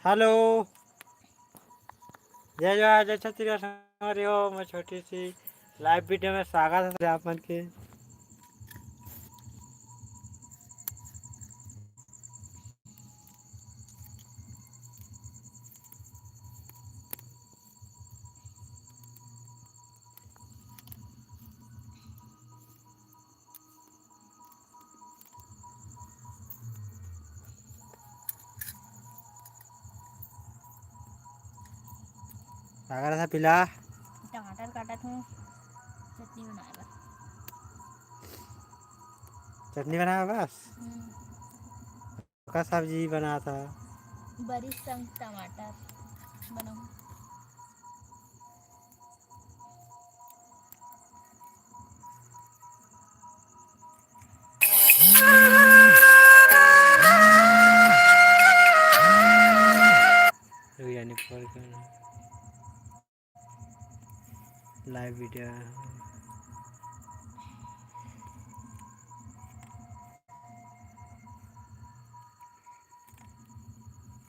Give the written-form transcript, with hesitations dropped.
Hello. जय जय जय छत्तीसगढ़ हमारे हो। मैं छोटी सी लाइव वीडियो में स्वागत है आप मन के। स्वागत है पिला। टमाटर काटा था, चटनी बनाया बस। चटनी बनाया बस। का सब्जी बना था। बड़ी संग टमाटर बनाऊं। Live video